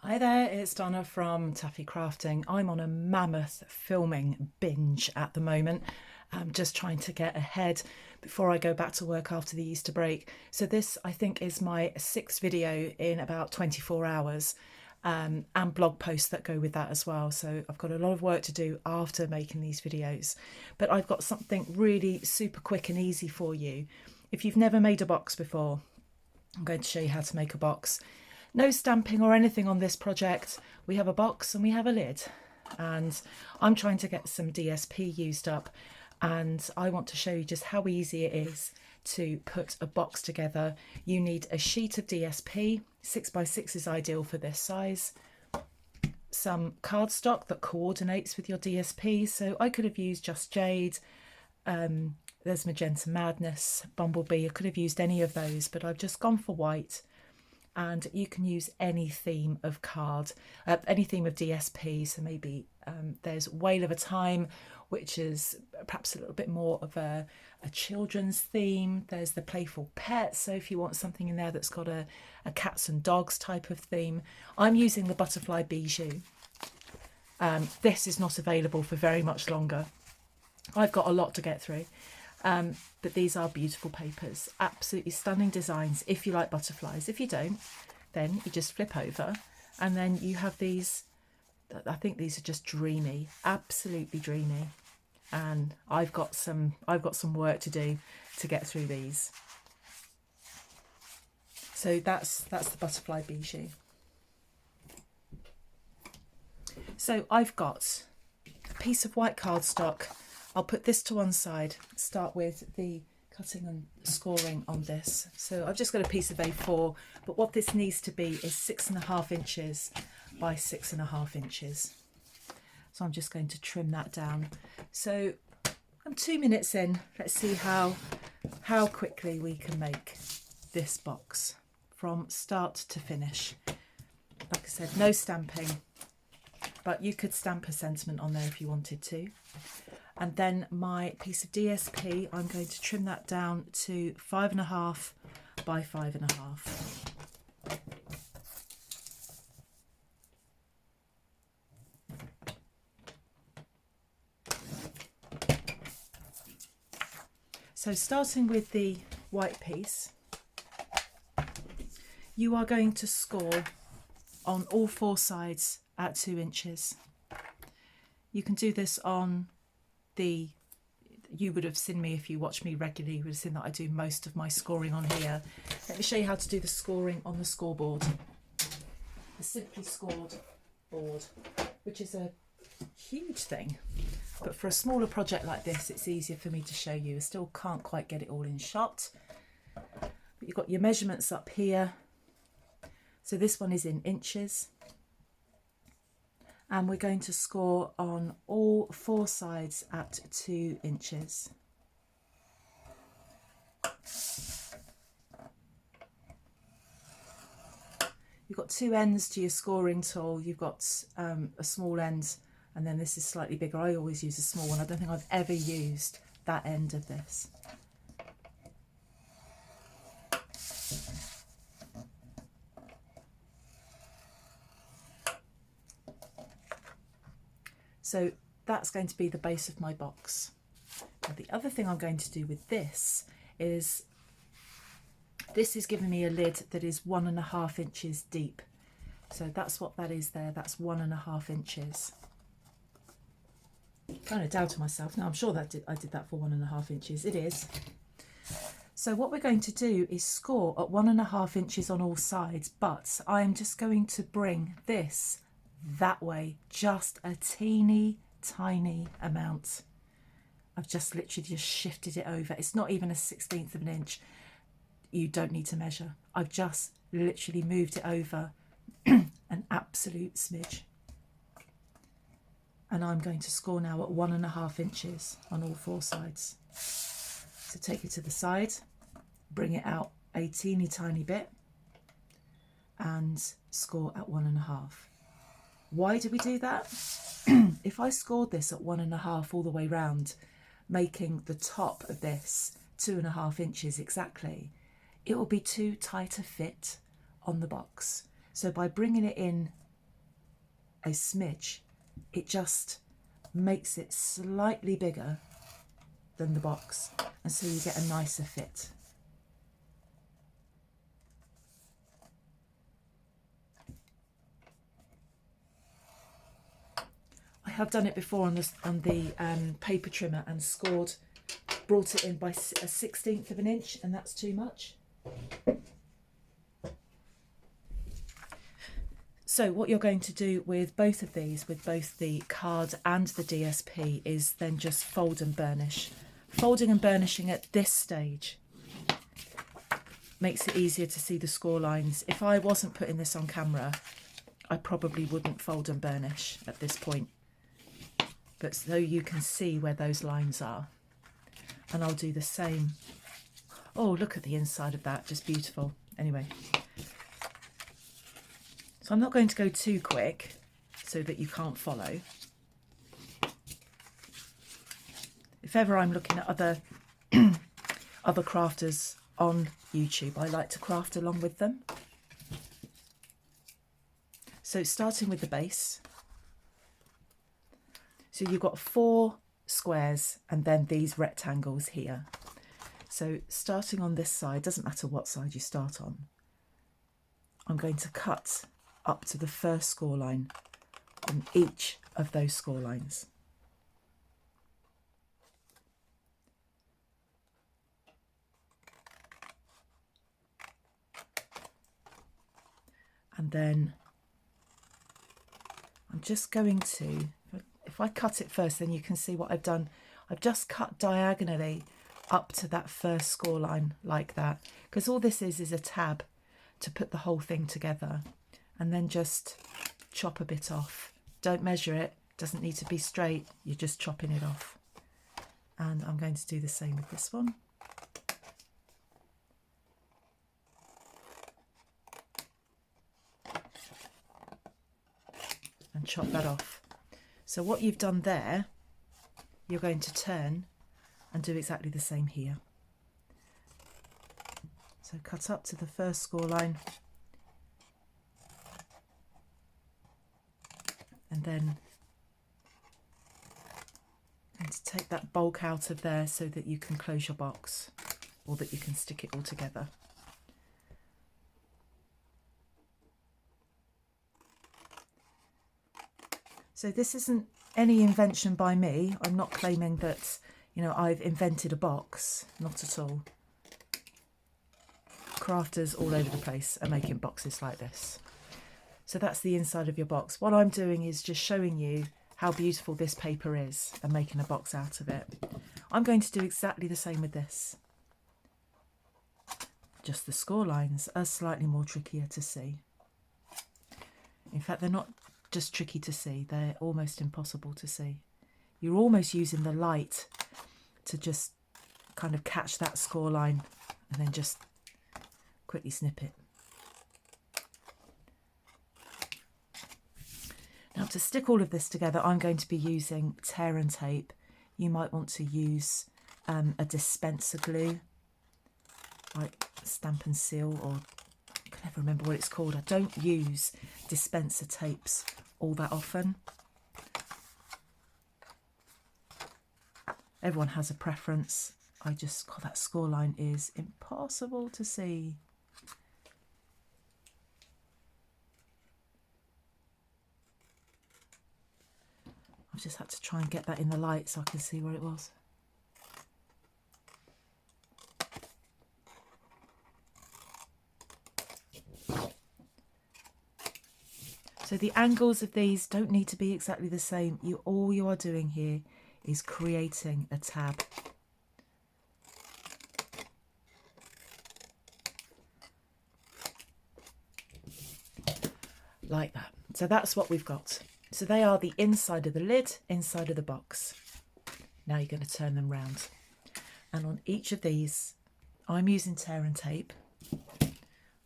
Hi there, it's Donna from Taffy Crafting. I'm on a mammoth filming binge at the moment. I'm just trying to get ahead before I go back to work after the Easter break. So this, I think, is my 6th video in about 24 hours, and blog posts that go with that as well. So I've got a lot of work to do after making these videos, but I've got something really super quick and easy for you. If you've never made a box before, I'm going to show you how to make a box. No stamping or anything on this project. We have a box and we have a lid, and I'm trying to get some DSP used up, and I want to show you just how easy it is to put a box together. You need a sheet of DSP, 6x6 is ideal for this size, some cardstock that coordinates with your DSP, so I could have used Just Jade, there's Magenta Madness, Bumblebee, I could have used any of those, but I've just gone for white. And you can use any theme of card, any theme of DSP. So maybe there's Whale of a Time, which is perhaps a little bit more of a children's theme. There's the Playful Pet. So if you want something in there that's got a cats and dogs type of theme. I'm using the Butterfly Bijou. This is not available for very much longer. I've got a lot to get through. But these are beautiful papers, absolutely stunning designs if you like butterflies. If you don't, then you just flip over and then you have these. I think these are just dreamy, absolutely dreamy, and I've got some work to do to get through these. So that's the Butterfly Bijou. So I've got a piece of white cardstock. I'll put this to one side, start with the cutting and scoring on this. So I've just got a piece of A4, but what this needs to be is 6.5 inches by 6.5 inches. So I'm just going to trim that down. So I'm 2 minutes in. Let's see how quickly we can make this box from start to finish. Like I said, no stamping, but you could stamp a sentiment on there if you wanted to. And then my piece of DSP, I'm going to trim that down to 5.5 by 5.5. So starting with the white piece, you are going to score on all 4 sides at 2 inches. You can do this on you would have seen me if you watch me regularly, you would have seen that I do most of my scoring on here. Let me show you how to do the scoring on the scoreboard. The Simply Scored board, which is a huge thing, but for a smaller project like this it's easier for me to show you. I still can't quite get it all in shot, but you've got your measurements up here. So this one is in inches, and we're going to score on all 4 sides at 2 inches. You've got 2 ends to your scoring tool. You've got a small end, and then this is slightly bigger. I always use a small one. I don't think I've ever used that end of this. So that's going to be the base of my box. Now the other thing I'm going to do with this is giving me a lid that is 1.5 inches deep. So that's what that is there. That's 1.5 inches. Kind of doubted myself. Now I'm sure that I did that for 1.5 inches. It is. So what we're going to do is score at 1.5 inches on all sides, but I'm just going to bring this that way, just a teeny tiny amount. I've just literally just shifted it over. It's not even a 1/16 of an inch. You don't need to measure. I've just literally moved it over an absolute smidge. And I'm going to score now at 1.5 inches on all 4 sides. So take it to the side, bring it out a teeny tiny bit, and score at 1.5. Why do we do that? If I scored this at 1.5 all the way round, making the top of this 2.5 inches exactly, it will be too tight a fit on the box. So by bringing it in a smidge, it just makes it slightly bigger than the box, and so you get a nicer fit. I have done it before on the paper trimmer and scored, brought it in by a 1/16 of an inch, and that's too much. So what you're going to do with both of these, with both the card and the DSP, is then just fold and burnish. Folding and burnishing at this stage makes it easier to see the score lines. If I wasn't putting this on camera, I probably wouldn't fold and burnish at this point. But so you can see where those lines are. And I'll do the same. Oh, look at the inside of that, just beautiful. Anyway. So I'm not going to go too quick so that you can't follow. If ever I'm looking at other crafters on YouTube, I like to craft along with them. So starting with the base. So you've got 4 squares and then these rectangles here. So starting on this side, doesn't matter what side you start on, I'm going to cut up to the first score line on each of those score lines. And then I'm just going to, if I cut it first, then you can see what I've done. I've just cut diagonally up to that first score line like that, because all this is a tab to put the whole thing together, and then just chop a bit off. Don't measure it, doesn't need to be straight, you're just chopping it off. And I'm going to do the same with this one. And chop that off. So what you've done there, you're going to turn and do exactly the same here. So cut up to the first score line, and then and to take that bulk out of there so that you can close your box, or that you can stick it all together. So this isn't any invention by me. I'm not claiming that, you know, I've invented a box, not at all. Crafters all over the place are making boxes like this. So that's the inside of your box. What I'm doing is just showing you how beautiful this paper is and making a box out of it. I'm going to do exactly the same with this. Just the score lines are slightly more trickier to see. In fact, they're not just tricky to see, they're almost impossible to see. You're almost using the light to just kind of catch that score line and then just quickly snip it. Now to stick all of this together, I'm going to be using tear and tape. You might want to use a dispenser glue, like Stampin' Seal, or I can never remember what it's called. I don't use dispenser tapes all that often. Everyone has a preference. God, that score line is impossible to see. I've just had to try and get that in the light so I can see where it was. So the angles of these don't need to be exactly the same. All you are doing here is creating a tab. Like that. So that's what we've got. So they are the inside of the lid, inside of the box. Now you're going to turn them round. And on each of these, I'm using tear and tape.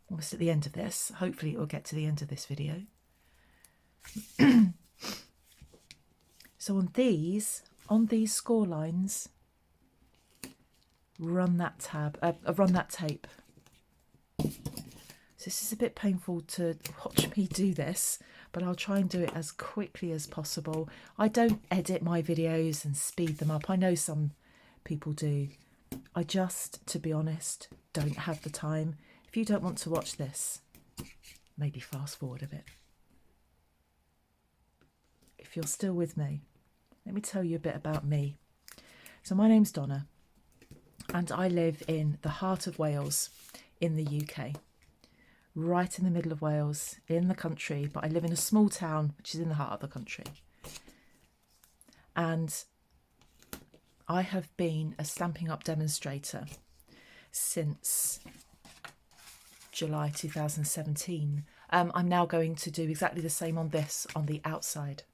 Almost at the end of this. Hopefully it will get to the end of this video. So on these score lines, run that tape. So So this is a bit painful to watch me do this, but I'll try and do it as quickly as possible. I don't edit my videos and speed them up. I know some people do. I just, to be honest, don't have the time. If you don't want to watch this, maybe fast forward a bit. If you're still with me, let me tell you a bit about me. So my name's Donna, and I live in the heart of Wales in the UK. Right in the middle of Wales, in the country, but I live in a small town which is in the heart of the country. And I have been a Stampin' Up demonstrator since July 2017. I'm now going to do exactly the same on this on the outside.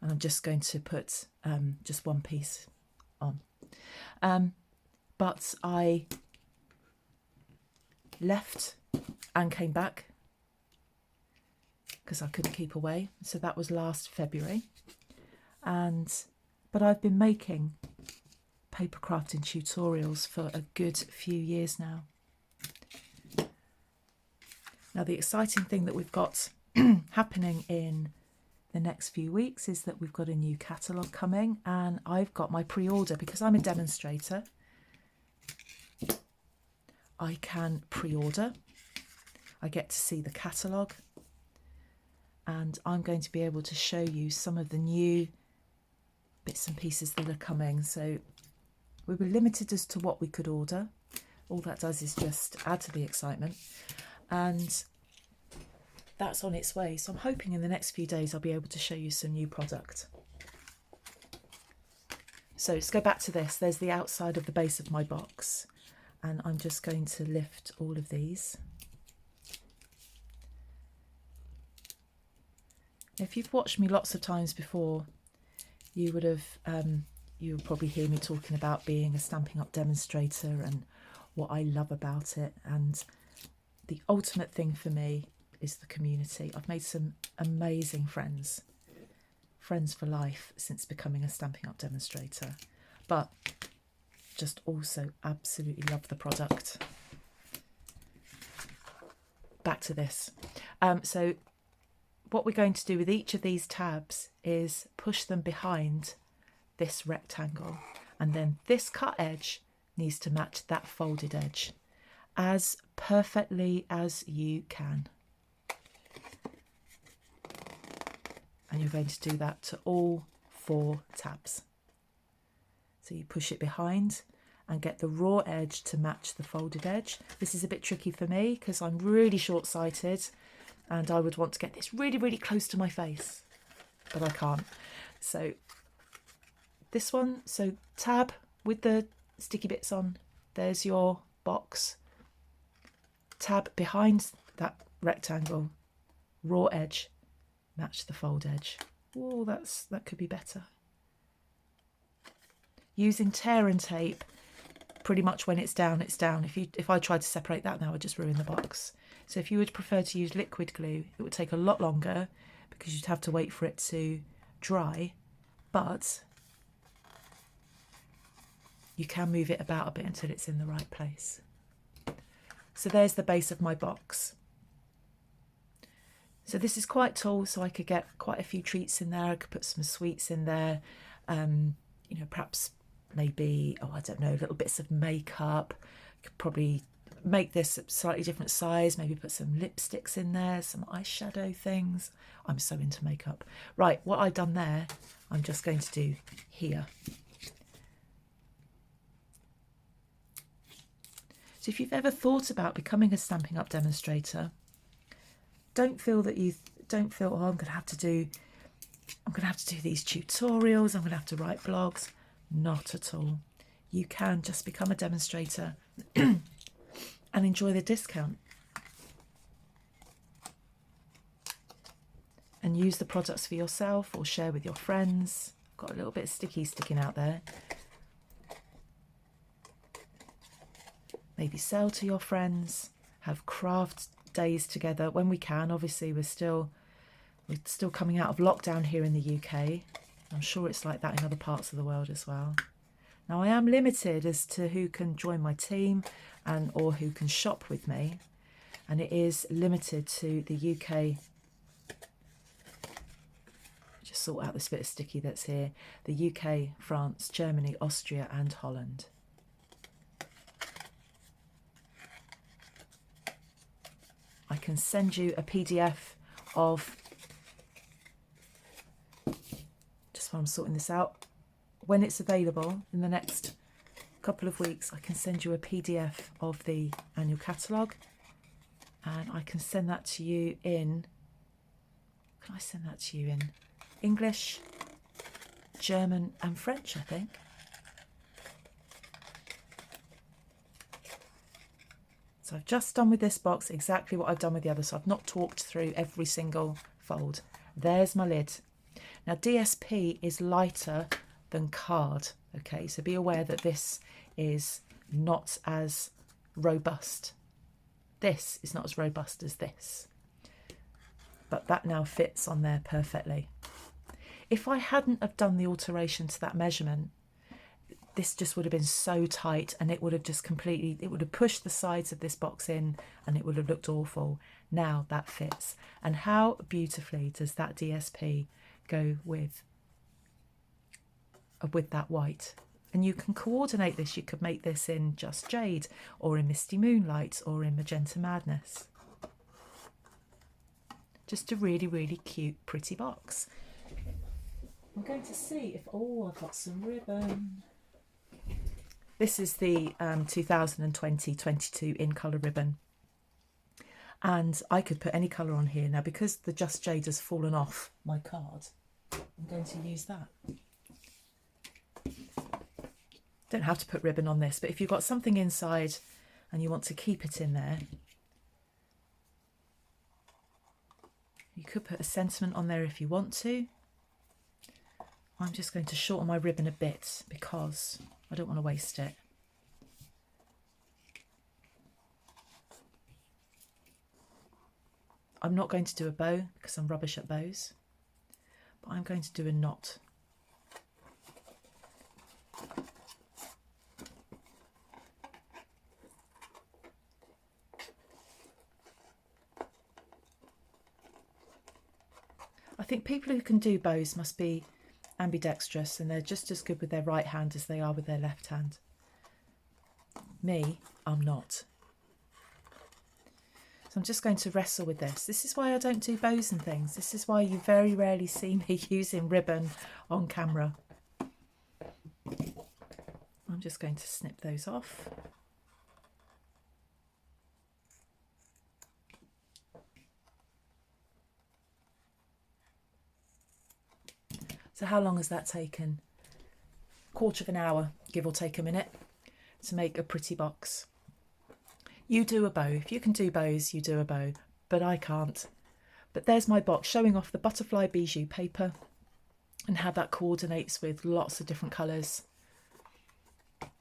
And I'm just going to put just one piece on. But I left and came back because I couldn't keep away. So that was last February. But I've been making paper crafting tutorials for a good few years now. Now the exciting thing that we've got happening in the next few weeks is that we've got a new catalogue coming, and I've got my pre-order because I'm a demonstrator. I can pre-order. I get to see the catalogue, and I'm going to be able to show you some of the new bits and pieces that are coming. So we were limited as to what we could order. All that does is just add to the excitement, and that's on its way. So I'm hoping in the next few days I'll be able to show you some new product. So let's go back to this. There's the outside of the base of my box, and I'm just going to lift all of these. If you've watched me lots of times before, you would probably hear me talking about being a Stampin' Up demonstrator and what I love about it. And the ultimate thing for me is the community. I've made some amazing friends for life since becoming a Stampin' Up demonstrator, but just also absolutely love the product. Back to this. So what we're going to do with each of these tabs is push them behind this rectangle, and then this cut edge needs to match that folded edge as perfectly as you can. And you're going to do that to all 4 tabs. So you push it behind and get the raw edge to match the folded edge. This is a bit tricky for me because I'm really short-sighted and I would want to get this really, really close to my face, but I can't. So this one, so tab with the sticky bits on, there's your box. Tab behind that rectangle, raw edge, match the fold edge. Oh, that could be better. Using tear and tape, pretty much when it's down, it's down. If I tried to separate that now, I'd just ruin the box. So if you would prefer to use liquid glue, it would take a lot longer because you'd have to wait for it to dry, but you can move it about a bit until it's in the right place. So there's the base of my box. So this is quite tall, so I could get quite a few treats in there. I could put some sweets in there, you know, perhaps maybe, oh, I don't know, little bits of makeup. Could probably make this a slightly different size, maybe put some lipsticks in there, some eyeshadow things. I'm so into makeup. Right, what I've done there, I'm just going to do here. So if you've ever thought about becoming a Stampin' Up demonstrator, don't feel, oh, I'm going to have to do these tutorials, I'm going to have to write blogs. Not at all. You can just become a demonstrator and enjoy the discount and use the products for yourself or share with your friends. Got a little bit of sticky sticking out there. Maybe sell to your friends, have craft days together when we can. Obviously we're still coming out of lockdown here in the UK. I'm sure it's like that in other parts of the world as well. Now I am limited as to who can join my team or who can shop with me. and it is limited to the UK. Just sort out this bit of sticky that's here. The UK, France, Germany, Austria and Holland. I can send you a PDF of, just while I'm sorting this out, when it's available in the next couple of weeks, I can send you a PDF of the annual catalogue, and I can send that to you in, can I send that to you in English, German and French, I think. So I've just done with this box exactly what I've done with the other, so I've not talked through every single fold. There's my lid. Now DSP is lighter than card, okay, so be aware that this is not as robust. This is not as robust as this, but that now fits on there perfectly. If I hadn't have done the alteration to that measurement, this just would have been so tight, and it would have just completely, it would have pushed the sides of this box in and it would have looked awful. Now that fits. And how beautifully does that DSP go with that white? And you can coordinate this. You could make this in Just Jade, or in Misty Moonlight, or in Magenta Madness. Just a really, really cute, pretty box. I'm going to see if, oh, I've got some ribbon. This is the 2020-22 in colour ribbon. And I could put any colour on here. Now, because the Just Jade has fallen off my card, I'm going to use that. Don't have to put ribbon on this, but if you've got something inside and you want to keep it in there, you could put a sentiment on there if you want to. I'm just going to shorten my ribbon a bit because I don't want to waste it. I'm not going to do a bow because I'm rubbish at bows, but I'm going to do a knot. I think people who can do bows must be ambidextrous, and they're just as good with their right hand as they are with their left hand. Me, I'm not. So I'm just going to wrestle with this. This is why I don't do bows and things. This is why you very rarely see me using ribbon on camera. I'm just going to snip those off. So how long has that taken? Quarter of an hour, give or take a minute, to make a pretty box. You do a bow. If you can do bows, you do a bow, but I can't. But there's my box showing off the butterfly Bijou paper and how that coordinates with lots of different colours.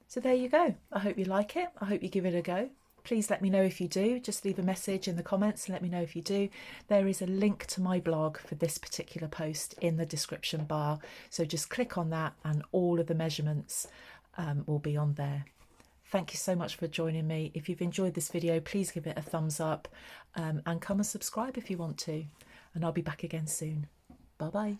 So there you go. I hope you like it. I hope you give it a go. Please let me know if you do. Just leave a message in the comments and let me know if you do. There is a link to my blog for this particular post in the description bar. So just click on that and all of the measurements will be on there. Thank you so much for joining me. If you've enjoyed this video, please give it a thumbs up and come and subscribe if you want to. And I'll be back again soon. Bye bye.